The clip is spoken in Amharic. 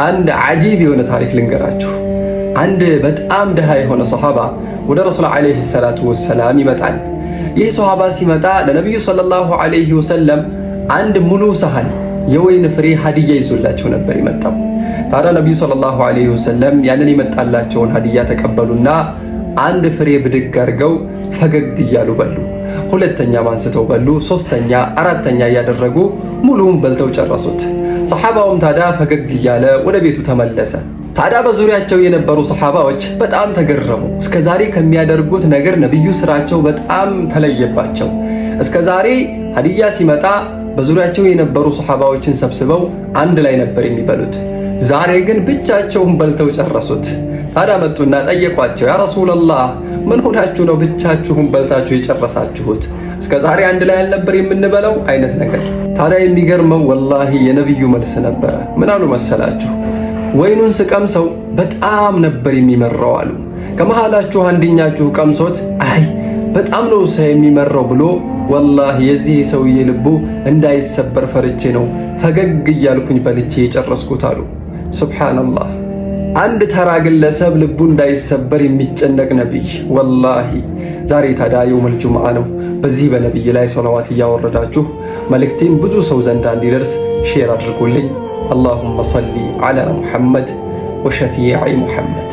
አንድ ዓጂብ የሆነ ታሪክ ልንገራችሁ። አንድ በጣም ድሃ የሆነ ሰሃባ ወደ ረሱል ዓለይሂ ሰላቱ ወሰላም ይመጣል። ይህ ሰሃባ ሲመጣ ለነቢዩ ሰለላሁ ዓለይሂ ወሰለም አንድ ሙሉ ሰሃን የወይን ፍሬ ሀዲያ ይዞላቸው ነበር የመጣው። ታዲያ ነቢዩ ሰለላሁ ዓለይሂ ወሰለም ያንን የመጣላቸውን ሀዲያ ተቀበሉና አንድ ፍሬ ብድግ አድርገው ፈገግ እያሉ በሉ። ሁለተኛም አንስተው በሉ። ሶስተኛ፣ አራተኛ እያደረጉ ሙሉውን በልተው ጨረሱት። ሰሓባውም ታዲያ ፈገግ እያለ ወደ ቤቱ ተመለሰ። ታዲያ በዙሪያቸው የነበሩ ሰሓባዎች በጣም ተገረሙ። እስከዛሬ ከሚያደርጉት ነገር ነቢዩ ስራቸው በጣም ተለየባቸው። እስከዛሬ ሀዲያ ሲመጣ በዙሪያቸው የነበሩ ሰሓባዎችን ሰብስበው አንድ ላይ ነበር የሚበሉት። ዛሬ ግን ብቻቸውን በልተው ጨረሱት። ታዲያ መጡና ጠየቋቸው፣ ያ ረሱላላህ ምን ሆናችሁ ነው ብቻችሁን በልታችሁ የጨረሳችሁት? እስከዛሬ አንድ ላይ አልነበር የምንበላው አይነት ነገር። ታዲያ የሚገርመው ወላሂ የነቢዩ መልስ ነበረ። ምን አሉ መሰላችሁ? ወይኑን ስቀምሰው በጣም ነበር የሚመራው አሉ። ከመሃላችሁ አንድኛችሁ ቀምሶት አይ በጣም ነው የሚመራው ብሎ ወላሂ የዚህ ሰውዬ ልቡ እንዳይሰበር ፈርቼ ነው ፈገግ እያልኩኝ በልቼ የጨረስኩት አሉ። ሱብሃንአላህ። አንድ ተራ ግለሰብ ልቡ እንዳይሰበር የሚጨነቅ ነቢይ። ወላሂ ዛሬ ታዲያ የውመል ጁምዓ ነው። በዚህ በነቢይ ላይ ሰለዋት እያወረዳችሁ መልእክቴን ብዙ ሰው ዘንዳ እንዲደርስ ሼር አድርጉልኝ። አላሁመ ሰሊ ዐላ ሙሐመድ ወሸፊዕ ሙሐመድ።